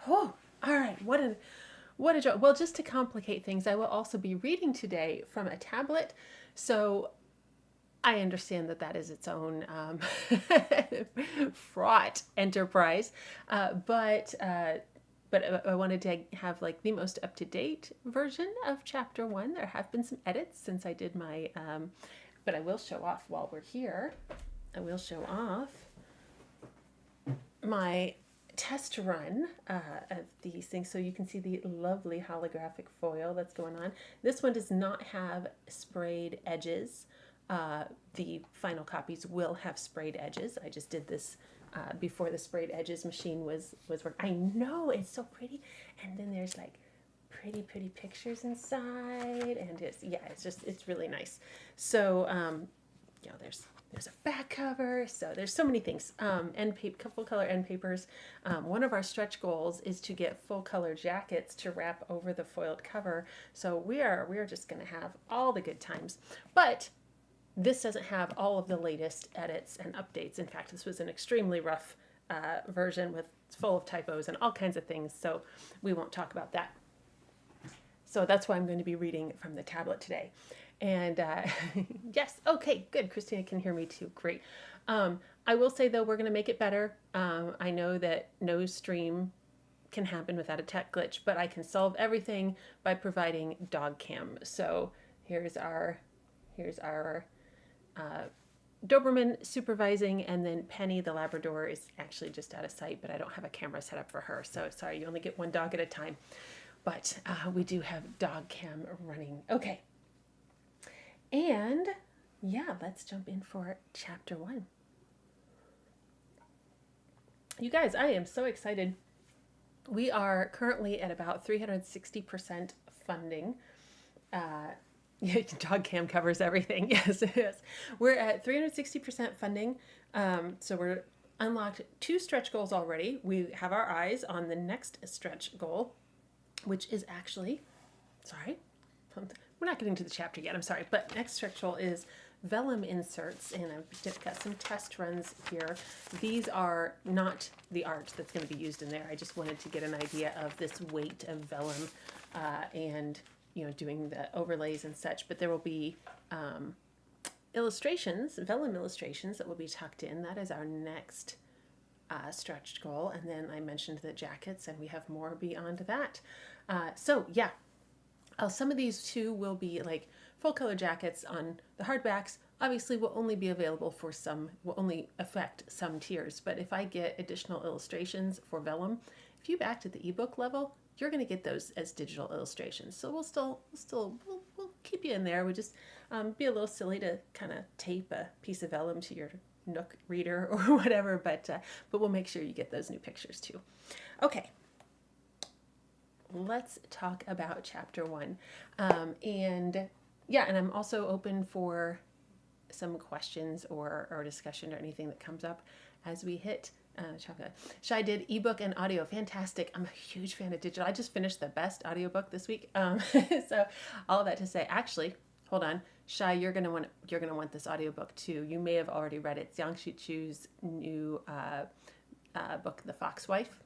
Oh, all right. What a joy. Well, just to complicate things, I will also be reading today from a tablet. So I understand that that is its own fraught enterprise, but I wanted to have like the most up to date version of chapter one. There have been some edits since I did my, but I will show off while we're here. I will show off my test run of these things so you can see the lovely holographic foil that's going on. This one does not have sprayed edges. The final copies will have sprayed edges. I just did this before the sprayed edges machine was working. I know, it's so pretty. And then there's like pretty pictures inside, and it's really nice. So there's a back cover, so there's so many things. Full color end papers. One of our stretch goals is to get full color jackets to wrap over the foiled cover. So we are just going to have all the good times. But this doesn't have all of the latest edits and updates. In fact, this was an extremely rough version with full of typos and all kinds of things. So we won't talk about that. So that's why I'm going to be reading from the tablet today. And yes, okay, good. Christina can hear me too. Great. I will say though, we're going to make it better. I know that no stream can happen without a tech glitch, but I can solve everything by providing dog cam. So here's our Doberman supervising, and then Penny the Labrador is actually just out of sight, but I don't have a camera set up for her. So sorry, you only get one dog at a time. But we do have dog cam running. Okay. And yeah, let's jump in for chapter one. You guys, I am so excited. We are currently at about 360% funding. Dog cam covers everything. Yes, it is. We're at 360% funding. So we're unlocked 2 stretch goals already. We have our eyes on the next stretch goal, which is actually, sorry, we're not getting to the chapter yet, I'm sorry, but next stretch goal is vellum inserts, and I've got some test runs here. These are not the art that's going to be used in there. I just wanted to get an idea of this weight of vellum and doing the overlays and such, but there will be illustrations, vellum illustrations that will be tucked in. That is our next stretched goal. And then I mentioned the jackets, and we have more beyond that. So yeah, some of these too will be like full color jackets on the hardbacks. Obviously will only be available for will only affect some tiers, but if I get additional illustrations for vellum, if you backed at the ebook level, you're going to get those as digital illustrations. So we'll keep you in there. We just be a little silly to kind of tape a piece of vellum to your Nook reader or whatever, but we'll make sure you get those new pictures too. Okay. Let's talk about chapter one. And I'm also open for some questions or discussion or anything that comes up as we hit Shai did ebook and audio. Fantastic. I'm a huge fan of digital. I just finished the best audiobook this week. So all of that to say, actually, hold on. Shai, you're gonna want this audiobook too. You may have already read it. Jiang Shichu's new book, The Fox Wife.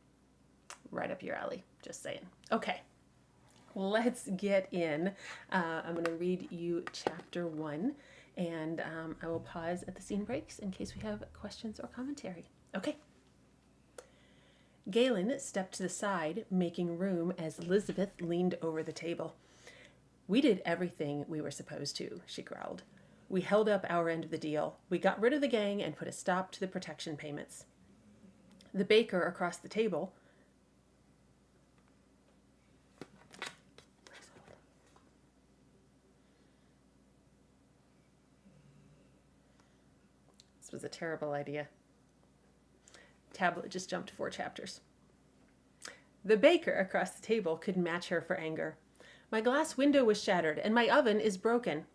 Right up your alley, just saying. Okay, let's get in. I'm going to read you chapter one, and I will pause at the scene breaks in case we have questions or commentary. Okay. Galen stepped to the side, making room as Elizabeth leaned over the table. "We did everything we were supposed to," she growled. "We held up our end of the deal. We got rid of the gang and put a stop to the protection payments." The baker across the table was a terrible idea. Tablet just jumped 4 chapters. The baker across the table could match her for anger. "My glass window was shattered, and my oven is broken."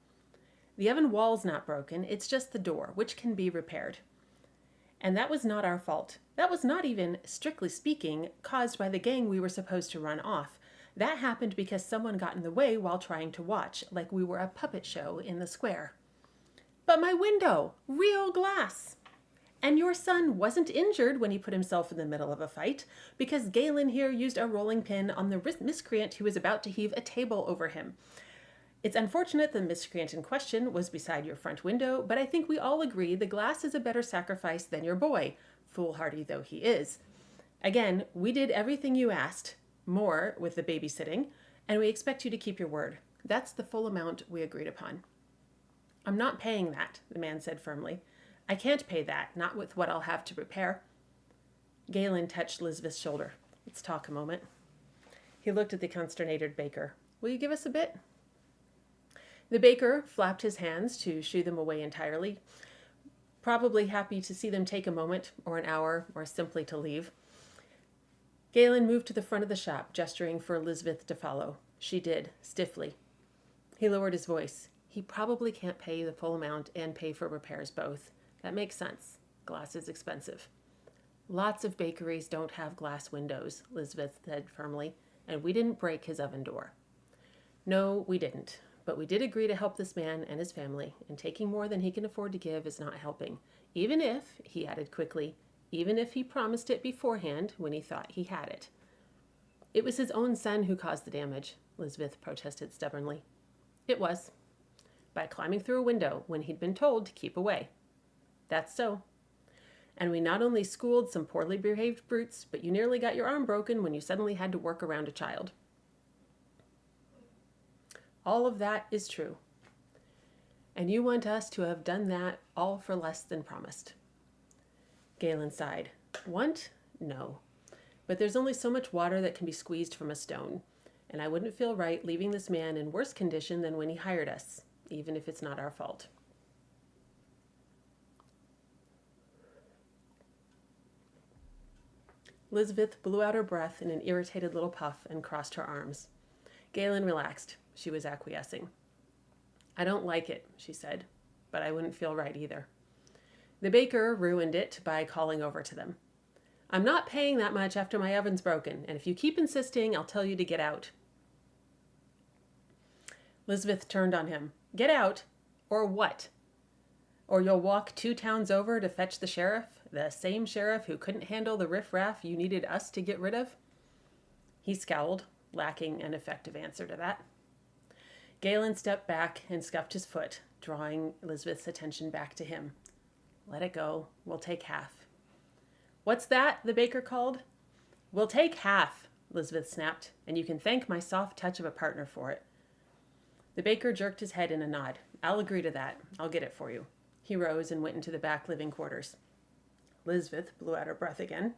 "The oven wall's not broken, it's just the door, which can be repaired." "And that was not our fault. That was not even, strictly speaking, caused by the gang we were supposed to run off. That happened because someone got in the way while trying to watch, like we were a puppet show in the square." "But my window! Real glass!" And your son wasn't injured when he put himself in the middle of a fight, because Galen here used a rolling pin on the miscreant who was about to heave a table over him. It's unfortunate the miscreant in question was beside your front window, but I think we all agree the glass is a better sacrifice than your boy, foolhardy though he is. Again, we did everything you asked, more with the babysitting, and we expect you to keep your word. That's the full amount we agreed upon. I'm not paying that, the man said firmly. I can't pay that, not with what I'll have to repair. Galen touched Lisbeth's shoulder. Let's talk a moment. He looked at the consternated baker. Will you give us a bit? The baker flapped his hands to shoo them away entirely, probably happy to see them take a moment, or an hour, or simply to leave. Galen moved to the front of the shop, gesturing for Lisbeth to follow. She did, stiffly. He lowered his voice. He probably can't pay the full amount and pay for repairs both. That makes sense. Glass is expensive. Lots of bakeries don't have glass windows, Lisbeth said firmly, and we didn't break his oven door. No, we didn't. But we did agree to help this man and his family, and taking more than he can afford to give is not helping. Even if, he added quickly, even if he promised it beforehand when he thought he had it. It was his own son who caused the damage, Lisbeth protested stubbornly. It was. By climbing through a window when he'd been told to keep away. That's so. And we not only schooled some poorly behaved brutes, but you nearly got your arm broken when you suddenly had to work around a child. All of that is true. And you want us to have done that all for less than promised. Galen sighed. Want? No. But there's only so much water that can be squeezed from a stone, and I wouldn't feel right leaving this man in worse condition than when he hired us, even if it's not our fault. Lisbeth blew out her breath in an irritated little puff and crossed her arms. Galen relaxed. She was acquiescing. I don't like it, she said, but I wouldn't feel right either. The baker ruined it by calling over to them. I'm not paying that much after my oven's broken, and if you keep insisting, I'll tell you to get out. Lisbeth turned on him. Get out? Or what? Or you'll walk 2 towns over to fetch the sheriff, the same sheriff who couldn't handle the riffraff you needed us to get rid of? He scowled, lacking an effective answer to that. Galen stepped back and scuffed his foot, drawing Lisbeth's attention back to him. Let it go. We'll take half. What's that? The baker called. We'll take half, Lisbeth snapped, and you can thank my soft touch of a partner for it. The baker jerked his head in a nod. I'll agree to that. I'll get it for you. He rose and went into the back living quarters. Lisbeth blew out her breath again.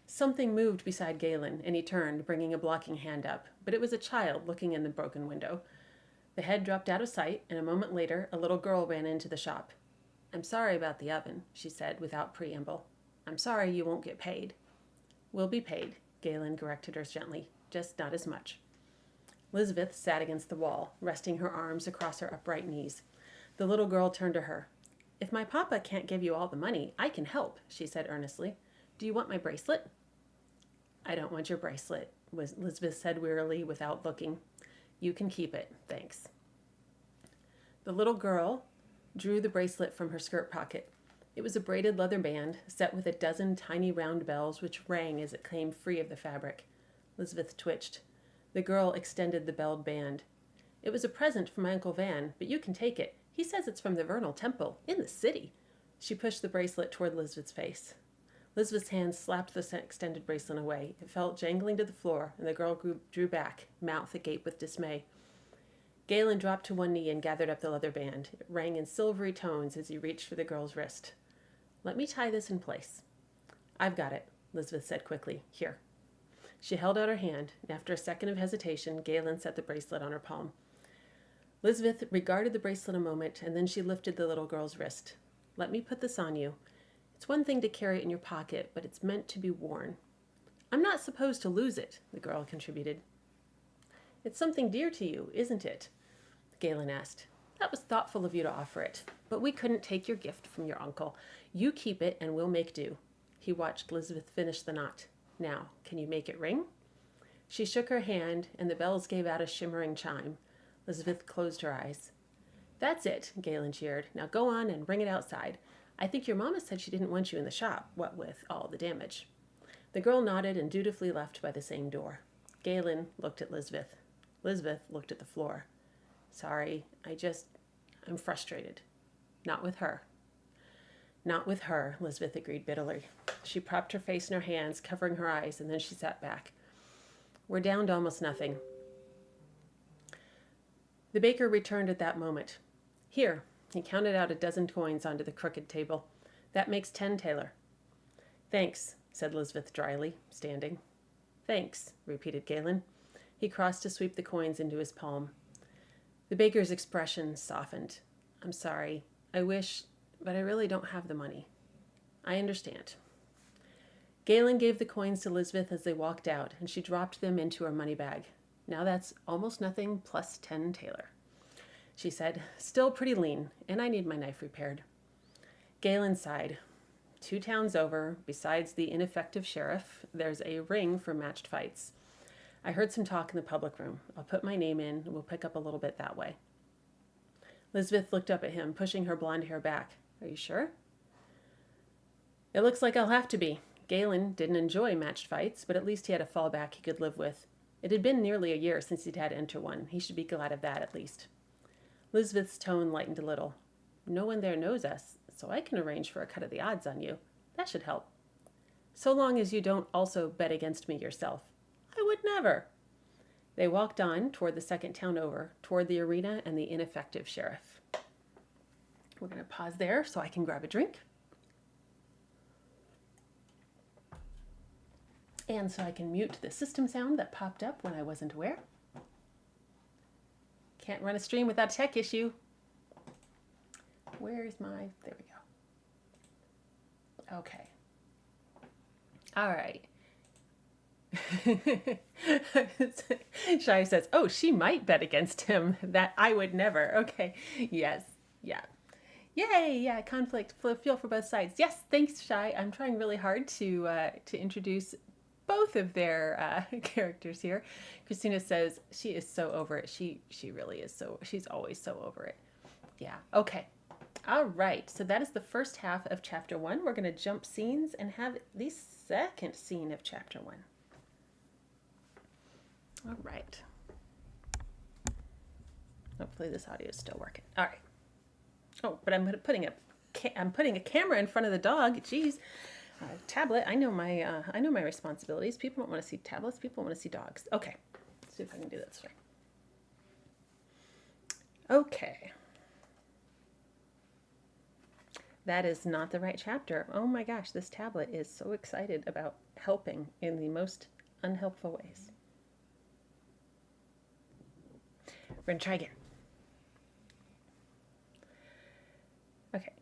Something moved beside Galen, and he turned, bringing a blocking hand up, but it was a child looking in the broken window. The head dropped out of sight, and a moment later, a little girl ran into the shop. I'm sorry about the oven, she said without preamble. I'm sorry you won't get paid. We'll be paid, Galen corrected her gently, just not as much. Lisbeth sat against the wall, resting her arms across her upright knees. The little girl turned to her. If my papa can't give you all the money, I can help, she said earnestly. Do you want my bracelet? I don't want your bracelet, Lisbeth said wearily without looking. You can keep it, thanks. The little girl drew the bracelet from her skirt pocket. It was a braided leather band set with a dozen tiny round bells which rang as it came free of the fabric. Lisbeth twitched. The girl extended the belled band. It was a present from my Uncle Van, but you can take it. He says it's from the Vernal Temple, in the city. She pushed the bracelet toward Lisbeth's face. Lisbeth's hand slapped the extended bracelet away. It fell jangling to the floor, and the girl drew back, mouth agape with dismay. Galen dropped to one knee and gathered up the leather band. It rang in silvery tones as he reached for the girl's wrist. Let me tie this in place. I've got it, Lisbeth said quickly. Here. She held out her hand, and after a second of hesitation, Galen set the bracelet on her palm. Lisbeth regarded the bracelet a moment, and then she lifted the little girl's wrist. Let me put this on you. It's one thing to carry it in your pocket, but it's meant to be worn. I'm not supposed to lose it, the girl contributed. It's something dear to you, isn't it? Galen asked. That was thoughtful of you to offer it, but we couldn't take your gift from your uncle. You keep it and we'll make do. He watched Lisbeth finish the knot. Now, can you make it ring? She shook her hand, and the bells gave out a shimmering chime. Lisbeth closed her eyes. That's it, Galen cheered. Now go on and bring it outside. I think your mama said she didn't want you in the shop, what with all the damage. The girl nodded and dutifully left by the same door. Galen looked at Lisbeth. Lisbeth looked at the floor. Sorry, I'm frustrated. Not with her. Not with her, Lisbeth agreed bitterly. She propped her face in her hands, covering her eyes, and then she sat back. We're down to almost nothing. The baker returned at that moment. Here, he counted out a dozen coins onto the crooked table. That makes 10 taler. Thanks, said Lisbeth dryly, standing. Thanks, repeated Galen. He crossed to sweep the coins into his palm. The baker's expression softened. I'm sorry. I wish, but I really don't have the money. I understand. Galen gave the coins to Lisbeth as they walked out, and she dropped them into her money bag. Now that's almost nothing plus 10 taler. She said, still pretty lean, and I need my knife repaired. Galen sighed. 2 towns over, besides the ineffective sheriff, there's a ring for matched fights. I heard some talk in the public room. I'll put my name in, and we'll pick up a little bit that way. Lisbeth looked up at him, pushing her blonde hair back. Are you sure? It looks like I'll have to be. Galen didn't enjoy matched fights, but at least he had a fallback he could live with. It had been nearly a year since he'd had to enter one. He should be glad of that, at least. Lisbeth's tone lightened a little. No one there knows us, so I can arrange for a cut of the odds on you. That should help. So long as you don't also bet against me yourself. I would never. They walked on toward the second town over, toward the arena and the ineffective sheriff. We're going to pause there so I can grab a drink. And so I can mute the system sound that popped up when I wasn't aware. Can't run a stream without a tech issue. Where's my... There we go. Okay. All right. Shai says, oh, she might bet against him. That I would never. Okay. Yes. Yeah. Yay. Yeah. Conflict. Feel for both sides. Yes. Thanks, Shai. I'm trying really hard to introduce both of their characters here. Christina says she is so over it. She really is so, she's always so over it. Yeah. Okay. All right. So that is the first half of chapter 1. We're going to jump scenes and have the second scene of chapter 1. All right. Hopefully this audio is still working. All right. Oh, but I'm putting a camera in front of the dog. Jeez. Tablet. I know my responsibilities. People don't want to see tablets. People want to see dogs. Okay. Let's see if I can do this right. Okay. That is not the right chapter. Oh my gosh, this tablet is so excited about helping in the most unhelpful ways. We're going to try again. Okay.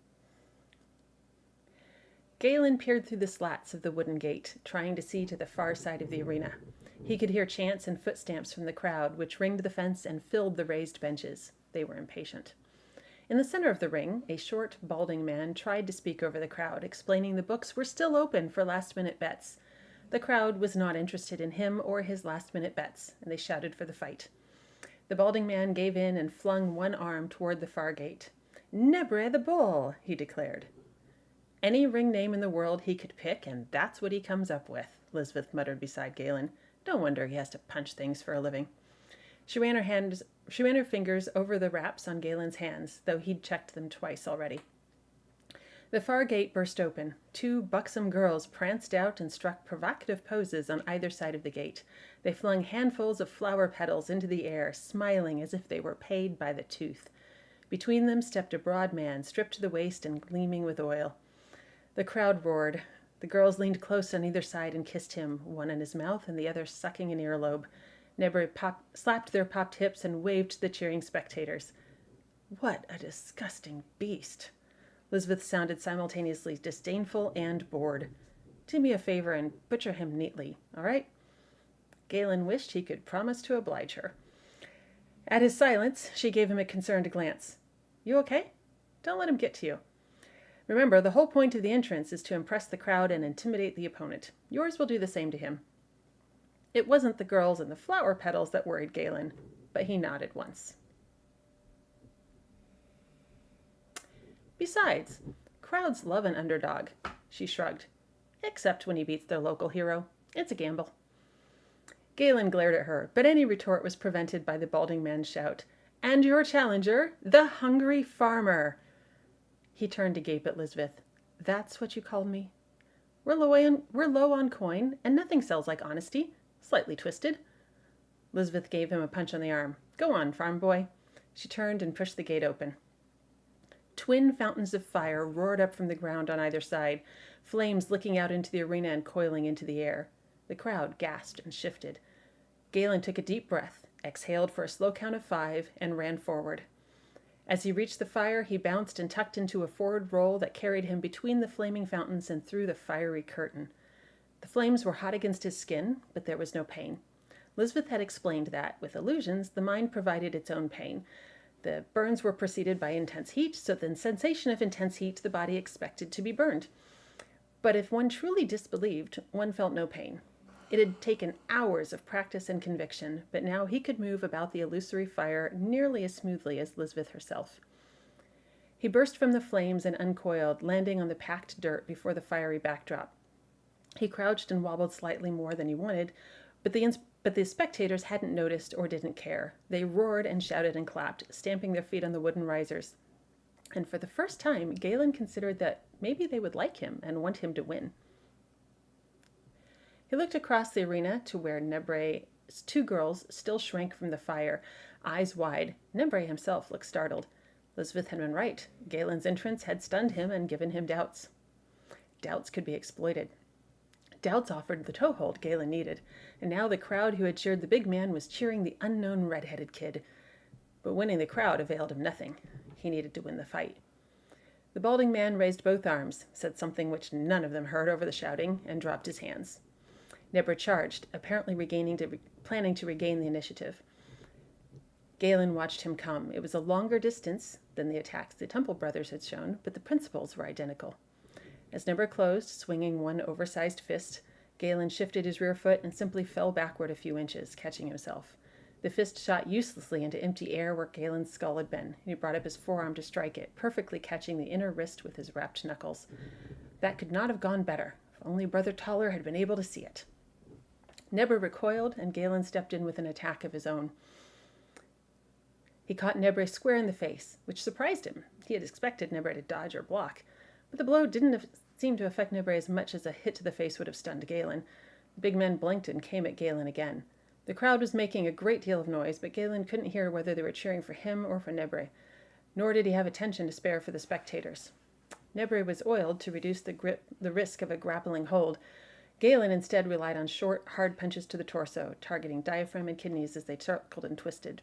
Galen peered through the slats of the wooden gate, trying to see to the far side of the arena. He could hear chants and footsteps from the crowd, which ringed the fence and filled the raised benches. They were impatient. In the center of the ring, a short, balding man tried to speak over the crowd, explaining the books were still open for last-minute bets. The crowd was not interested in him or his last-minute bets, and they shouted for the fight. The balding man gave in and flung one arm toward the far gate. Nebre the bull, he declared. Any ring name in the world he could pick, and that's what he comes up with, Lisbeth muttered beside Galen. No wonder he has to punch things for a living. She ran her fingers over the wraps on Galen's hands, though he'd checked them twice already. The far gate burst open. 2 buxom girls pranced out and struck provocative poses on either side of the gate. They flung handfuls of flower petals into the air, smiling as if they were paid by the tooth. Between them stepped a broad man, stripped to the waist and gleaming with oil. The crowd roared. The girls leaned close on either side and kissed him, one in his mouth and the other sucking an earlobe. Nebre slapped their popped hips and waved to the cheering spectators. What a disgusting beast. Lisbeth sounded simultaneously disdainful and bored. Do me a favor and butcher him neatly, all right? Galen wished he could promise to oblige her. At his silence, she gave him a concerned glance. You okay? Don't let him get to you. Remember, the whole point of the entrance is to impress the crowd and intimidate the opponent. Yours will do the same to him. It wasn't the girls and the flower petals that worried Galen, but he nodded once. Besides, crowds love an underdog. She shrugged. Except when he beats their local hero. It's a gamble. Galen glared at her, but any retort was prevented by the balding man's shout. And your challenger, the hungry farmer. He turned to gape at Lisbeth. That's what you called me? We're low on coin, and nothing sells like honesty. Slightly twisted. Lisbeth gave him a punch on the arm. Go on, farm boy. She turned and pushed the gate open. Twin fountains of fire roared up from the ground on either side, flames licking out into the arena and coiling into the air. The crowd gasped and shifted. Galen took a deep breath, exhaled for a slow count of 5, and ran forward. As he reached the fire, he bounced and tucked into a forward roll that carried him between the flaming fountains and through the fiery curtain. The flames were hot against his skin, but there was no pain. Lisbeth had explained that, with illusions, the mind provided its own pain. The burns were preceded by intense heat, so the sensation of intense heat the body expected to be burned. But if one truly disbelieved, one felt no pain. It had taken hours of practice and conviction, but now he could move about the illusory fire nearly as smoothly as Lisbeth herself. He burst from the flames and uncoiled, landing on the packed dirt before the fiery backdrop. He crouched and wobbled slightly more than he wanted, but the spectators hadn't noticed or didn't care. They roared and shouted and clapped, stamping their feet on the wooden risers. And for the first time, Galen considered that maybe they would like him and want him to win. He looked across the arena to where Nebre's 2 girls still shrank from the fire, eyes wide. Nebre himself looked startled. Lisbeth had been right. Galen's entrance had stunned him and given him doubts. Doubts could be exploited. Doubts offered the toehold Galen needed, and now the crowd who had cheered the big man was cheering the unknown red-headed kid. But winning the crowd availed him nothing. He needed to win the fight. The balding man raised both arms, said something which none of them heard over the shouting, and dropped his hands. Nebre charged, apparently planning to regain the initiative. Galen watched him come. It was a longer distance than the attacks the Temple brothers had shown, but the principles were identical. As Nebre closed, swinging one oversized fist, Galen shifted his rear foot and simply fell backward a few inches, catching himself. The fist shot uselessly into empty air where Galen's skull had been, and he brought up his forearm to strike it, perfectly catching the inner wrist with his wrapped knuckles. That could not have gone better. If only Brother Toller had been able to see it. Nebre recoiled, and Galen stepped in with an attack of his own. He caught Nebre square in the face, which surprised him. He had expected Nebre to dodge or block, but the blow didn't seem to affect Nebre as much as a hit to the face would have stunned Galen. The big man blinked and came at Galen again. The crowd was making a great deal of noise, but Galen couldn't hear whether they were cheering for him or for Nebre, nor did he have attention to spare for the spectators. Nebre was oiled to reduce the risk of a grappling hold. Galen instead relied on short, hard punches to the torso, targeting diaphragm and kidneys as they circled and twisted.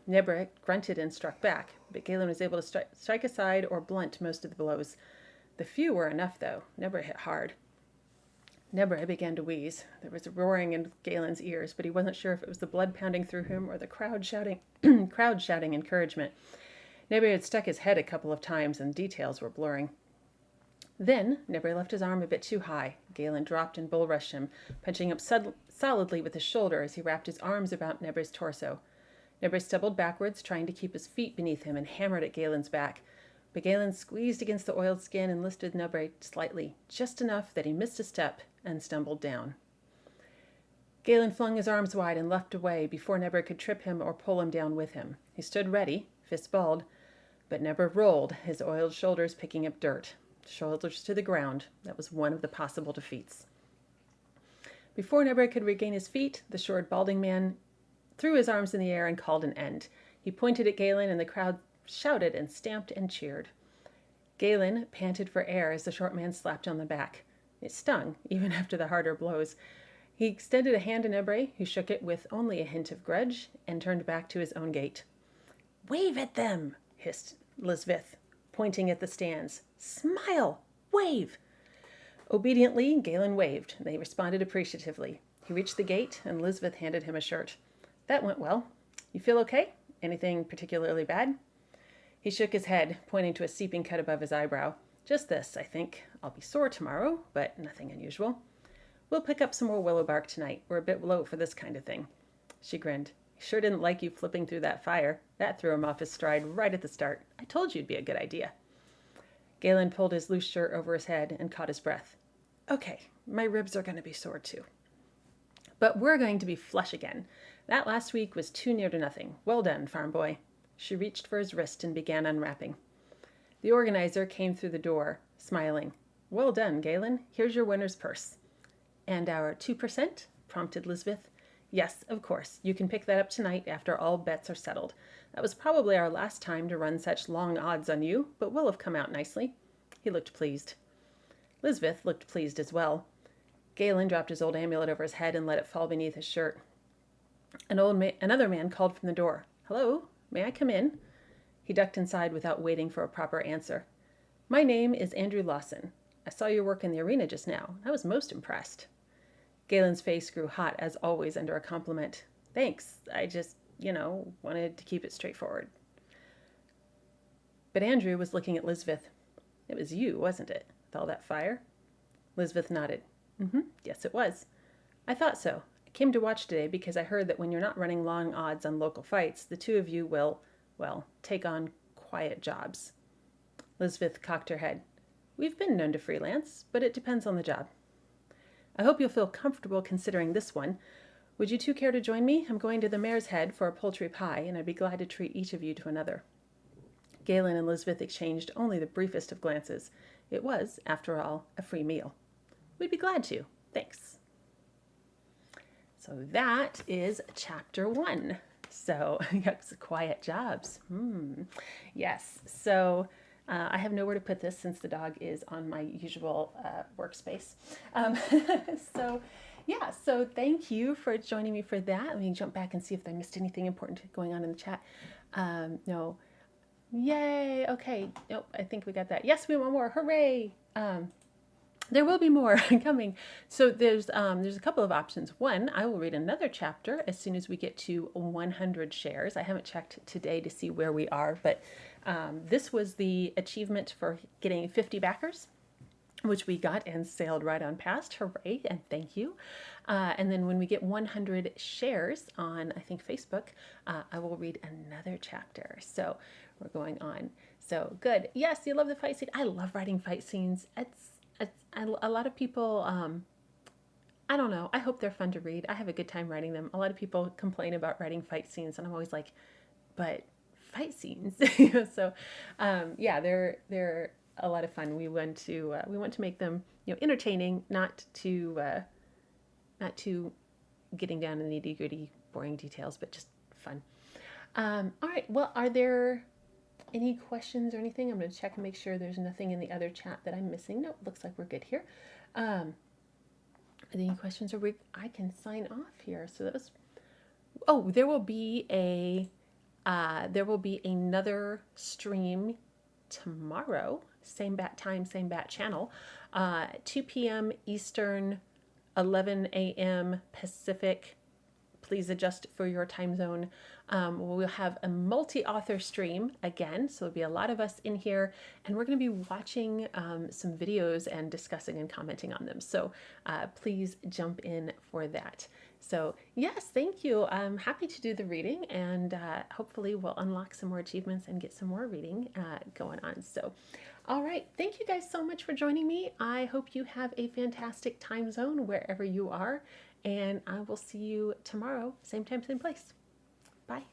Nebre grunted and struck back, but Galen was able to strike aside or blunt most of the blows. The few were enough, though. Nebre hit hard. Nebre began to wheeze. There was a roaring in Galen's ears, but he wasn't sure if it was the blood pounding through him or the crowd shouting encouragement. Nebre had stuck his head a couple of times, and details were blurring. Then Nebre left his arm a bit too high. Galen dropped and bull rushed him, punching up solidly with his shoulder as he wrapped his arms about Nebre's torso. Nebre stumbled backwards, trying to keep his feet beneath him, and hammered at Galen's back. But Galen squeezed against the oiled skin and lifted Nebre slightly, just enough that he missed a step and stumbled down. Galen flung his arms wide and leapt away before Nebre could trip him or pull him down with him. He stood ready, fists balled, but Nebre rolled, his oiled shoulders picking up dirt. Shoulders to the ground. That was one of the possible defeats. Before Nebre could regain his feet, the short, balding man threw his arms in the air and called an end. He pointed at Galen, and the crowd shouted and stamped and cheered. Galen panted for air as the short man slapped on the back. It stung, even after the harder blows. He extended a hand to Nebre, who shook it with only a hint of grudge, and turned back to his own gate. "Wave at them," hissed Lisbeth, pointing at the stands. "Smile! Wave!" Obediently, Galen waved. They responded appreciatively. He reached the gate, and Lisbeth handed him a shirt. "That went well. You feel okay? Anything particularly bad?" He shook his head, pointing to a seeping cut above his eyebrow. "Just this, I think. I'll be sore tomorrow, but nothing unusual. We'll pick up some more willow bark tonight. We're a bit low for this kind of thing." She grinned. "He sure didn't like you flipping through that fire. That threw him off his stride right at the start. I told you it'd be a good idea." Galen pulled his loose shirt over his head and caught his breath. Okay, my ribs are going to be sore too. But we're going to be flush again. That last week was too near to nothing. Well done, farm boy. She reached for his wrist and began unwrapping. The organizer came through the door, smiling. Well done, Galen. Here's your winner's purse. And our 2%? Prompted Lisbeth. Yes, of course. You can pick that up tonight after all bets are settled. That was probably our last time to run such long odds on you, but we'll have come out nicely. He looked pleased. Lisbeth looked pleased as well. Galen dropped his old amulet over his head and let it fall beneath his shirt. Another man called from the door. Hello, may I come in? He ducked inside without waiting for a proper answer. My name is Andrew Lawson. I saw your work in the arena just now. I was most impressed. Galen's face grew hot, as always, under a compliment. Thanks. I just, wanted to keep it straightforward. But Andrew was looking at Lisbeth. It was you, wasn't it, with all that fire? Lisbeth nodded. Yes, it was. I thought so. I came to watch today because I heard that when you're not running long odds on local fights, the two of you will, take on quiet jobs. Lisbeth cocked her head. We've been known to freelance, but it depends on the job. I hope you'll feel comfortable considering this one. Would you two care to join me? I'm going to the Mare's Head for a poultry pie, and I'd be glad to treat each of you to another. Galen and Lisbeth exchanged only the briefest of glances. It was, after all, a free meal. We'd be glad to. Thanks. So that is chapter 1. So, yes, quiet jobs. Yes. So I have nowhere to put this since the dog is on my usual workspace. So thank you for joining me for that. Let me jump back and see if I missed anything important going on in the chat. No. Yay. Okay. Nope. I think we got that. Yes, we want more. Hooray. There will be more coming. So there's a couple of options. One, I will read another chapter as soon as we get to 100 shares. I haven't checked today to see where we are, but this was the achievement for getting 50 backers, which we got and sailed right on past. Hooray, and thank you. And then when we get 100 shares on, I think, Facebook, I will read another chapter. So we're going on. So good. Yes, you love the fight scene. I love writing fight scenes. A lot of people, I don't know, I hope they're fun to read. I have a good time writing them. A lot of people complain about writing fight scenes, and I'm always like, but fight scenes. So yeah, they're a lot of fun. We want to make them entertaining, not too getting down in the nitty-gritty boring details, but just fun. All right, well, are there any questions or anything? I'm going to check and make sure there's nothing in the other chat that I'm missing. Nope, looks like we're good here. Are there any questions? I can sign off here. So that was. Oh, there will be another stream tomorrow. Same bat time, same bat channel. 2 p.m. Eastern, 11 a.m. Pacific. Please adjust for your time zone. We'll have a multi-author stream again, so there'll be a lot of us in here, and we're going to be watching some videos and discussing and commenting on them. So please jump in for that. So yes, thank you. I'm happy to do the reading, and hopefully we'll unlock some more achievements and get some more reading going on. So all right, thank you guys so much for joining me. I hope you have a fantastic time zone wherever you are. And I will see you tomorrow, same time, same place. Bye.